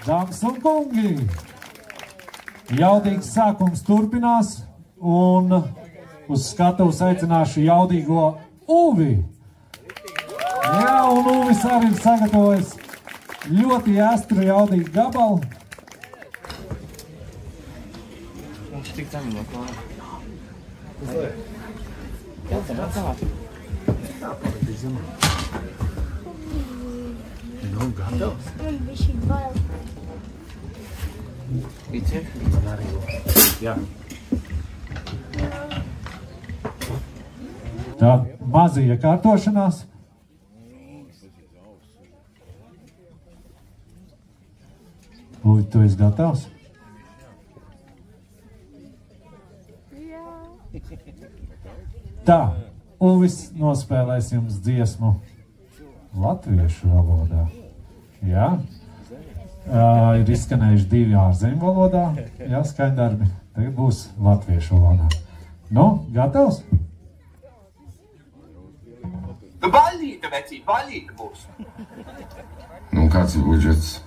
Dāmas un kungi, jaudīgs sākums turpinās, un uz skatuves aicināšu jaudīgo Uvi. Jā, un Uvis arī ir sagatavojis ļoti jāstru jaudīgu gabalu. Mums tik tam no klāna. Jā, tam atsāk. Tā, palīdz zemā. Nu, gatavs. Man bišķi bail. Līdzi? Man arī. Jā. Tā maza iekārtošanās. Uvi, tu esi gatavs? Jā. Tā, Uvis nospēlēs jums dziesmu latviešu valodā. Jā. Ir izskanējuši 2 ārzemju valodā. Jā, skaņdarbi. Tagad būs latviešu valodā. Nu, gatavs? Ballīte, vecī, ballīte būs. Nu, kāds ir budžets?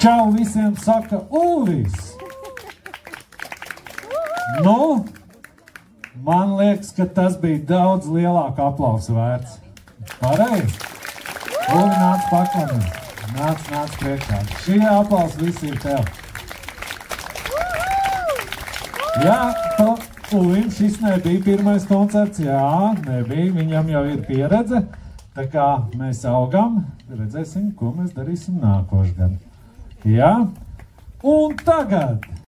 Čau visiem saka Uvis. Nu, man liekas, ka tas bija daudz lielāku aplausu vērts. Pareizi. Uvi, nāc paklāmies. Nāc priekšā. Šie aplausi visi ir tev. Jā, Uvim šis nebija pirmais koncerts. Jā, nebija. Viņam jau ir pieredze. Tā kā mēs augam, redzēsim, ko mēs darīsim nākošgad. Jā, un tagad